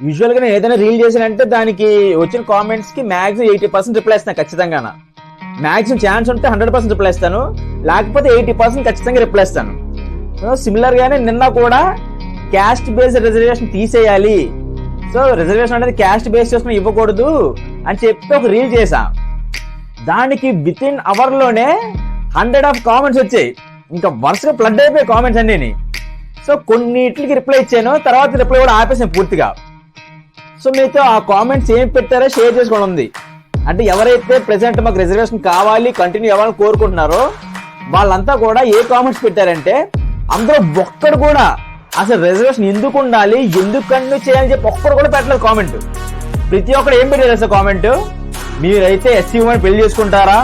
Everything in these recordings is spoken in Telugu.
యూజువల్గా నేను ఏదైనా రీల్ చేశానంటే దానికి వచ్చిన కామెంట్స్కి మ్యాక్సిమం 80% రిప్లై ఇస్తాను ఖచ్చితంగా. మ్యాక్సిమం ఛాన్స్ ఉంటే 100% రిప్లై ఇస్తాను, లేకపోతే 80% ఖచ్చితంగా రిప్లై ఇస్తాను. సిమిలర్గానే నిన్న కూడా క్యాస్ట్ బేస్డ్ రిజర్వేషన్ తీసేయాలి, సో రిజర్వేషన్ అనేది క్యాస్ట్ బేస్ చేసుకుని ఇవ్వకూడదు అని చెప్పి ఒక రీల్ చేశా. దానికి విత్ ఇన్ అవర్లోనే 100 కామెంట్స్ వచ్చాయి. ఇంకా వరుసగా ఫ్లడ్ అయిపోయాయి కామెంట్స్ అన్నీ. సో కొన్నిటికి రిప్లై ఇచ్చాను, తర్వాత రిప్లై కూడా ఆపేసాను పూర్తిగా. సో మీతో ఆ కామెంట్స్ ఏం పెట్టారో షేర్ చేసుకోవడం ఉంది. అంటే ఎవరైతే ప్రెసెంట్ మాకు రిజర్వేషన్ కావాలి కంటిన్యూ అవ్వాలని కోరుకుంటున్నారో వాళ్ళంతా కూడా ఏ కామెంట్స్ పెట్టారంటే, అందులో ఒక్కడు కూడా అసలు రిజర్వేషన్ ఎందుకు ఉండాలి, ఎందుకు కంటిన్యూ చేయాలని చెప్పి ఒక్కడు కూడా పెట్టలేదు కామెంట్. ప్రతి ఒక్కరు ఏం పెట్టారు అసలు కామెంట్, మీరైతే ఎస్సీ ఉమెన్ పెళ్లి చేసుకుంటారా,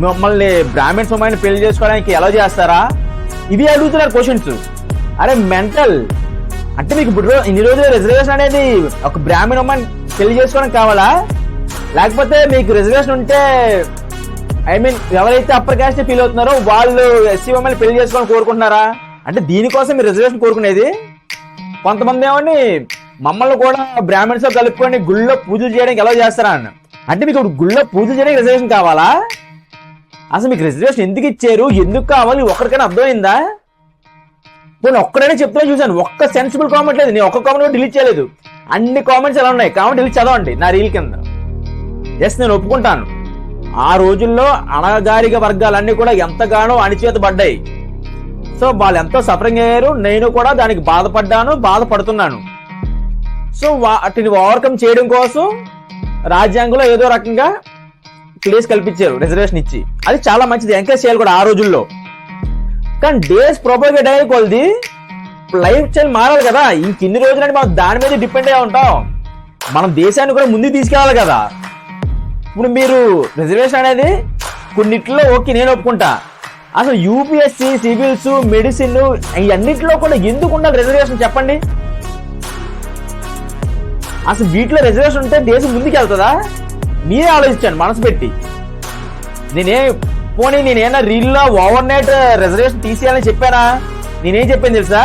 మమ్మల్ని బ్రాహ్మణ్స్ ఉమెన్ పెళ్లి చేసుకోవడానికి ఎలా చేస్తారా, ఇవి అడుగుతున్నారు క్వశ్చన్స్. అరే మెంటల్, అంటే మీకు ఇప్పుడు ఇన్ని రోజులు రిజర్వేషన్ అనేది ఒక బ్రాహ్మణ ఉమెన్ పెళ్లి చేసుకోవడానికి కావాలా, లేకపోతే మీకు రిజర్వేషన్ ఉంటే ఐ మీన్ ఎవరైతే అప్పర్ క్యాస్ట్ ఫీల్ అవుతున్నారో వాళ్ళు ఎస్సీ ఉమెన్ పెళ్లి చేసుకోవాలని కోరుకుంటున్నారా? అంటే దీనికోసం మీరు రిజర్వేషన్ కోరుకునేది. కొంతమంది ఏమని మమ్మల్ని కూడా బ్రాహ్మణ్స్ తో కలుపుకొని గుళ్ళో పూజలు చేయడానికి ఎలా చేస్తారా అన్న. అంటే మీకు ఇప్పుడు గుళ్ళో పూజలు చేయడానికి రిజర్వేషన్ కావాలా? అసలు మీకు రిజర్వేషన్ ఎందుకు ఇచ్చారు, ఎందుకు కావాలి ఒక్కడికైనా అర్థమైందా? నేను ఒక్కడైనా చెప్తున్నా చూసాను, ఒక్క సెన్సిబుల్ కామెంట్ లేదు, నేను ఒక్క కామెంట్ కూడా డిలీట్ చేయలేదు. అన్ని కామెంట్స్ ఎలా ఉన్నాయి, కామెంట్ డిలీట్ చదవండి నా రీల్ కింద. ఎస్ నేను ఒప్పుకుంటాను, ఆ రోజుల్లో అణగారిక వర్గాలన్నీ కూడా ఎంతగానో అణిచివేతబడ్డాయి. సో వాళ్ళు ఎంతో సఫరింగ్ అయ్యారు, నేను కూడా దానికి బాధపడ్డాను, బాధపడుతున్నాను. సో వాటిని ఓవర్కమ్ చేయడం కోసం రాజ్యాంగంలో ఏదో రకంగా ప్లేస్ కల్పించారు రిజర్వేషన్ ఇచ్చి, అది చాలా మంచిది, ఎంకరేజ్ చేయాలి కూడా ఆ రోజుల్లో. కానీ డేస్ ప్రొపగేట్ అయ్యే కొలది లైఫ్ స్టైల్ మారాలి కదా. ఇంకిన్ని రోజులంటే మనం దాని మీద డిపెండ్ అయి ఉంటాం, మనం దేశాన్ని కూడా ముందుకు తీసుకెళ్ళాలి కదా. ఇప్పుడు మీరు రిజర్వేషన్ అనేది కొన్నిట్లో ఓకే నేను ఒప్పుకుంటా, అసలు యూపీఎస్సీ, సివిల్స్, మెడిసిన్ ఇవన్నిటిలో కూడా ఎందుకు ఉండాలి రిజర్వేషన్ చెప్పండి? అసలు వీటిలో రిజర్వేషన్ ఉంటే దేశం ముందుకు వెళ్తుందా? మీరే ఆలోచించండి మనసు పెట్టి. నేనేనా రీల్లో ఓవర్ నైట్ రిజర్వేషన్ తీసేయాలని చెప్పానా? నేనేం చెప్పాను తెలుసా,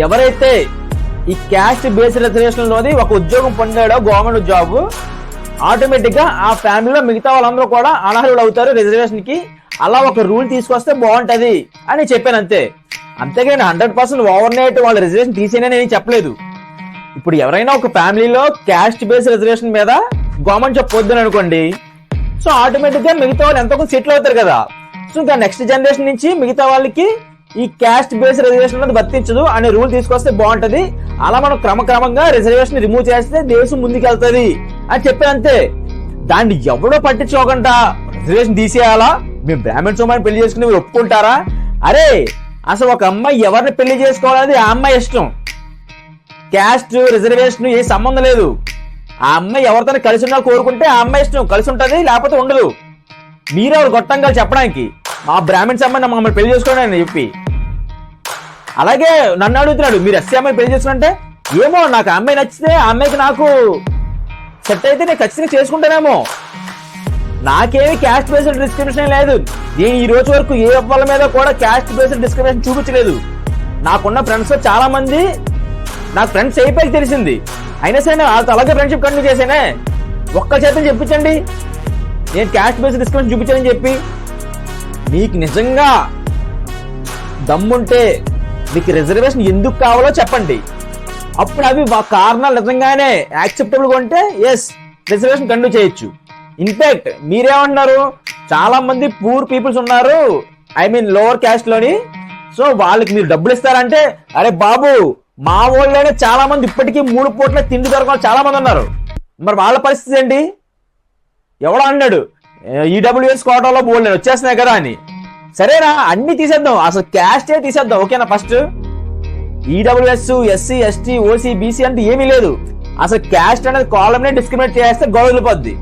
ఎవరైతే ఈ క్యాస్ట్ బేస్డ్ రిజర్వేషన్ లోని ఒక ఉద్యోగం పొందాడో గవర్నమెంట్ జాబ్, ఆటోమేటిక్ గా ఆ ఫ్యామిలీలో మిగతా వాళ్ళందరూ కూడా అనర్హులు అవుతారు రిజర్వేషన్ కి. అలా ఒక రూల్ తీసుకొస్తే బాగుంటది అని చెప్పాను అంతే. అంతేగాని 100% ఓవర్ నైట్ వాళ్ళ రిజర్వేషన్ తీసేయని నేను చెప్పలేదు. ఇప్పుడు ఎవరైనా ఒక ఫ్యామిలీలో క్యాస్ట్ బేస్డ్ రిజర్వేషన్ మీద గవర్నమెంట్ జాబ్ పొద్దున అనుకోండి, సో ఆటోమేటిక్ గా మిగతా వాళ్ళు ఎంతో కొంత సెటిల్ అవుతారు కదా. సో ఇంకా నెక్స్ట్ జనరేషన్ నుంచి మిగతా వాళ్ళకి ఈ క్యాస్ట్ బేస్డ్ రిజర్వేషన్ అనేది వర్తించదు అనే రూల్ తీసుకొస్తే బాగుంటది. అలా మనం క్రమక్రమంగా రిజర్వేషన్ రిమూవ్ చేస్తే దేశం ముందుకు వెళ్తుంది అని చెప్పారు అంతే. దాన్ని ఎవడో పట్టించుకోకుండా రిజర్వేషన్ తీసేయాలా, మేము బ్రాహ్మణ్స్ ఉమెన్ పెళ్లి చేసుకుని మీరు ఒప్పుకుంటారా? అరే అసలు ఒక అమ్మాయి ఎవరిని పెళ్లి చేసుకోవాలనేది ఆ అమ్మాయి ఇష్టం, క్యాస్ట్ రిజర్వేషన్ ఏ సంబంధం లేదు. ఆ అమ్మాయి ఎవరితో కలిసి ఉన్నా కోరుకుంటే ఆ అమ్మాయి ఇష్టం, కలిసి ఉంటది లేకపోతే ఉండదు. మీరెవరు గొట్టంగా చెప్పడానికి మా బ్రాహ్మణ్స్ అమ్మాయి మమ్మల్ని పెళ్లి చేసుకోండి అని చెప్పి? అలాగే నన్ను అడుగుతున్నాడు మీరు ఎస్సీ అమ్మాయి పెళ్లి చేసుకుంటే, ఏమో నాకు ఆ అమ్మాయి నచ్చితే ఆ అమ్మాయికి నాకు సెట్ అయితే నేను ఖచ్చితంగా చేసుకుంటానేమో. నాకేమి క్యాస్ట్ బేస్డ్ డిస్క్రిమినేషన్ లేదు. నేను ఈ రోజు వరకు ఏ వాళ్ళ మీద కూడా క్యాస్ట్ బేస్డ్ డిస్క్రిమినేషన్ చూపించలేదు. నాకున్న ఫ్రెండ్స్ చాలా మంది నాకు ఫ్రెండ్స్ అయిపోయి తెలిసింది, అయినా సరే వాళ్ళతో అలాగే ఫ్రెండ్షిప్ కంటిన్యూ చేశానే. ఒక్క చేతని చెప్పించండి నేను క్యాస్ట్ బేస్డ్ డిస్క్రిమినేషన్ చూపించానని చెప్పి. మీకు నిజంగా దమ్ముంటే మీకు రిజర్వేషన్ ఎందుకు కావాలో చెప్పండి, అప్పుడు అవి కారణాలు నిజంగానే యాక్సెప్టబుల్గా ఉంటే ఎస్ రిజర్వేషన్ కంటిన్యూ చేయొచ్చు. ఇన్ఫాక్ట్ మీరేమంటున్నారు, చాలా మంది పూర్ పీపుల్స్ ఉన్నారు, ఐ మీన్ లోవర్ క్యాస్ట్ లోని, సో వాళ్ళకి మీరు డబ్బులు ఇస్తారంటే, అరే బాబు మా ఊళ్ళోనే చాలా మంది ఇప్పటికీ 3 పూట్ల తిండి దొరకాలి చాలా మంది ఉన్నారు, మరి వాళ్ళ పరిస్థితి ఏంటి? ఎవడో అన్నాడు ఈడబ్ల్యూఎస్ కోటాలో బోల్డ్ వచ్చేస్తున్నాయి కదా అని. సరేనా, అన్ని తీసేద్దాం, అసలు క్యాస్టే తీసేద్దాం, ఓకేనా? First EWS, SC, ST, OC, BC అంటే ఏమీ లేదు. అసలు క్యాస్ట్ అనేది కాలంనే డిస్క్రిమినేట్ చేస్తే గొడవలు పోద్ది.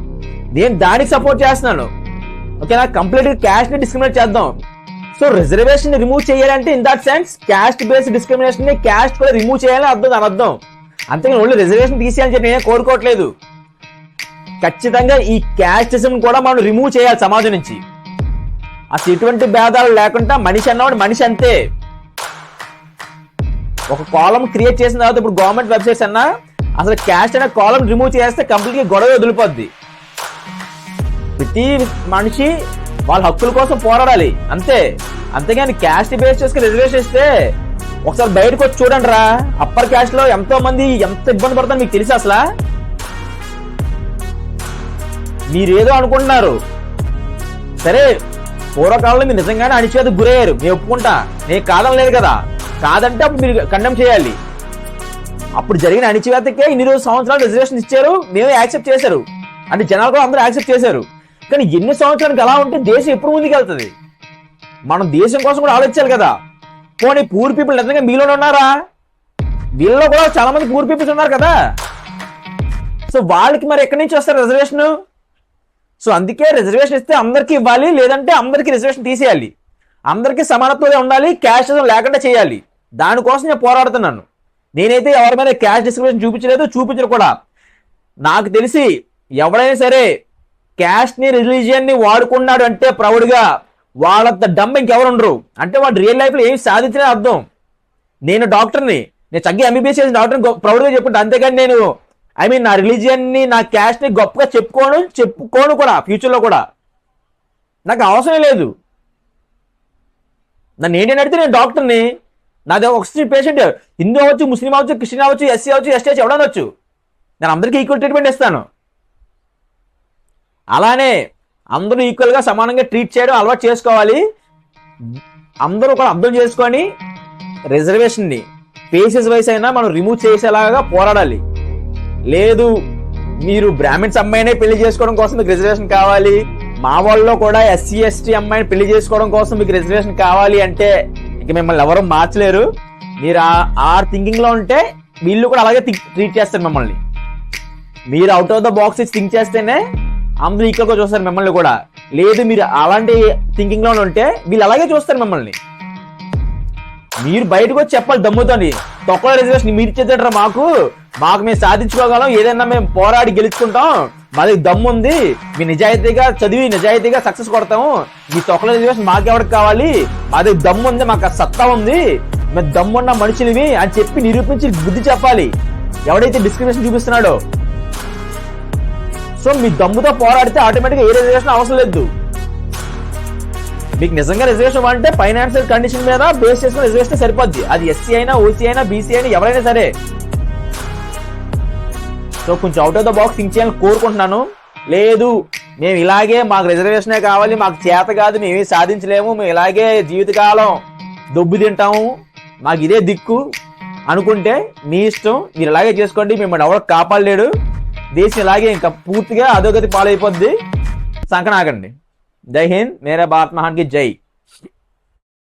నేను దానికి సపోర్ట్ చేస్తున్నాను, ఓకేనా? కంప్లీట్ గా క్యాస్ట్ ని డిస్క్రిమినేట్ చేద్దాం. సో రిజర్వేషన్ రిమూవ్ చేయాలంటే in that sense caste based discrimination ని క్యాస్ట్ కూడా రిమూవ్ చేయాలని అర్థం, దాని అర్థం. అంతేగాని ఓన్లీ రిజర్వేషన్ తీసేయాలని చెప్పి నేనే కోరుకోవట్లేదు. ఖచ్చితంగా ఈ క్యాస్టిజం కూడా మనం రిమూవ్ చేయాలి సమాజం నుంచి. అసలు ఎటువంటి భేదాలు లేకుండా మనిషి అన్నవాడు మనిషి అంతే. ఒక కాలం క్రియేట్ చేసిన తర్వాత ఇప్పుడు గవర్నమెంట్ వెబ్సైట్స్ అన్నా అసలు క్యాస్ట్ అనే కాలం రిమూవ్ చేస్తే కంప్లీట్గా గొడవ వదిలిపోద్ది. ప్రతి మనిషి వాళ్ళ హక్కుల కోసం పోరాడాలి అంతే. అంతేగాని క్యాస్ట్ బేస్ చేసుకుని రిజర్వేషన్ ఇస్తే ఒకసారి బయటకు వచ్చి చూడండి రా, అప్పర్ క్యాస్ట్ లో ఎంతో మంది ఎంత ఇబ్బంది పడతారో మీకు తెలుసు. అసలు మీరేదో అనుకుంటున్నారు, సరే పూర్వకాలంలో మీరు నిజంగానే అణిచేది గురయ్యారు, నేను ఒప్పుకుంటా, నేను కాదనలేదు కదా. కాదంటే అప్పుడు మీరు కండెమ్ చేయాలి. అప్పుడు జరిగిన అణిచివేతకే ఇన్ని రోజు సంవత్సరాలు రిజర్వేషన్ ఇచ్చారు, మేమే యాక్సెప్ట్ చేశారు, అంటే జనాలు కూడా అందరూ యాక్సెప్ట్ చేశారు. కానీ ఎన్ని సంవత్సరానికి అలా ఉంటే దేశం ఎప్పుడు ముందుకు వెళ్తుంది? మనం దేశం కోసం కూడా ఆలోచించాలి కదా. పోనీ పూర్ పీపుల్ నిజంగా మీలోనే ఉన్నారా? వీళ్ళలో కూడా చాలా మంది పూర్ పీపుల్స్ ఉన్నారు కదా. సో వాళ్ళకి మరి ఎక్కడి నుంచి వస్తారు రిజర్వేషన్? సో అందుకే రిజర్వేషన్ ఇస్తే అందరికీ ఇవ్వాలి, లేదంటే అందరికీ రిజర్వేషన్ తీసేయాలి. అందరికీ సమానత్వం ఉండాలి, క్యాస్ట్ లేకుండా చేయాలి. దానికోసం నేను పోరాడుతున్నాను. నేనైతే ఎవరి మీద క్యాస్ట్ డిస్క్రిమినేషన్ చూపించలేదు, చూపించరు కూడా. నాకు తెలిసి ఎవరైనా సరే క్యాస్ట్ ని రిలీజియన్ ని వాడుకున్నాడు అంటే ప్రౌడ్గా, వాళ్ళంత డమ్ ఇంకెవరు ఉండరు. అంటే వాడు రియల్ లైఫ్ లో ఏమి సాధించలే అర్థం. నేను డాక్టర్ని, నేను చక్కగా ఎంబీబీఎస్ చేసిన డాక్టర్ని ప్రౌడ్గా చెప్పుకుంటా. అంతేగాని నేను నా రిలీజియన్ ని, నా క్యాస్ట్ ని గొప్పగా చెప్పుకోను కూడా ఫ్యూచర్ లో కూడా. నాకు అవసరం లేదు. నన్ను ఏంటని అడిగితే నేను డాక్టర్ని, నాది ఒక పేషెంట్ హిందూ అవ్వచ్చు, ముస్లిం అవ్వచ్చు, క్రిస్టియన్ అవ్వచ్చు, ఎస్సీ అవ్వచ్చు, ఎస్టీ అవ్వచ్చు, ఎవడనొచ్చు. నేను అందరికీ ఈక్వల్ ట్రీట్మెంట్ ఇస్తాను. అలానే అందరూ ఈక్వల్గా సమానంగా ట్రీట్ చేయడం అలవాటు చేసుకోవాలి. అందరూ కూడా అర్థం చేసుకొని రిజర్వేషన్ని ఫేసెస్ వైస్ అయినా మనం రిమూవ్ చేసేలాగా పోరాడాలి. లేదు మీరు బ్రాహ్మిన్స్ అమ్మాయినే పెళ్లి చేసుకోవడం కోసం మీకు రిజర్వేషన్ కావాలి, మా వాళ్ళలో కూడా ఎస్సీ ఎస్టీ అమ్మాయిని పెళ్లి చేసుకోవడం కోసం మీకు రిజర్వేషన్ కావాలి అంటే ఇక మిమ్మల్ని ఎవరు మార్చలేరు. మీరు ఆ థింకింగ్ లో ఉంటే వీళ్ళు కూడా అలాగే ట్రీట్ చేస్తారు మిమ్మల్ని. మీరు out of the box think చేస్తేనే అందరూ ఈక్వల్ గా చూస్తారు మిమ్మల్ని కూడా. లేదు మీరు అలాంటి థింకింగ్ లో ఉంటే వీళ్ళు అలాగే చూస్తారు మిమ్మల్ని. మీరు బయటకు వచ్చి చెప్పాలి దమ్ముతోని, తొక్కల రిజర్వేషన్ మీరు ఇచ్చేదంటారా మాకు మేము సాధించుకోగలం, ఏదైనా మేము పోరాడి గెలుచుకుంటాం, మాది దమ్ము ఉంది, మీ నిజాయితీగా చదివి నిజాయితీగా సక్సెస్ కొడతాము, మీ తొక్కల రిజర్వేషన్ మాకెవరికి కావాలి, మాది దమ్ము ఉంది, మాకు సత్తా ఉంది, మేము దమ్మున్న మనుషులవి అని చెప్పి నిరూపించి బుద్ధి చెప్పాలి ఎవడైతే డిస్క్రిమినేషన్ చూపిస్తున్నాడో. సో మీ దమ్ముతో పోరాడితే ఆటోమేటిక్గా ఏ రిజర్వేషన్ అవసరం లేదు. మీకు నిజంగా రిజర్వేషన్ అంటే ఫైనాన్షియల్ కండిషన్ మీద బేస్ చేసుకుని రిజర్వేషన్ సరిపోద్ది. అది ఎస్సీ అయినా, ఓసీ అయినా, బీసీ అయినా, ఎవరైనా సరే. సో కొంచెం out of the box think చేయాలని కోరుకుంటున్నాను. లేదు మేము ఇలాగే మాకు రిజర్వేషనే కావాలి, మాకు చేత కాదు, మేమేం సాధించలేము, మేము ఇలాగే జీవితకాలం దొబ్బు తింటాము, మాకు ఇదే దిక్కు అనుకుంటే మీ ఇష్టం, మీరు ఇలాగే చేసుకోండి. మిమ్మల్ని ఎవరు కాపాడలేడు. దేశం ఇలాగే ఇంకా పూర్తిగా అధోగతి పాలైపోద్ది. సంకనాకండి. జై హింద్, మేరా భారత్ మహాన్ కి జై.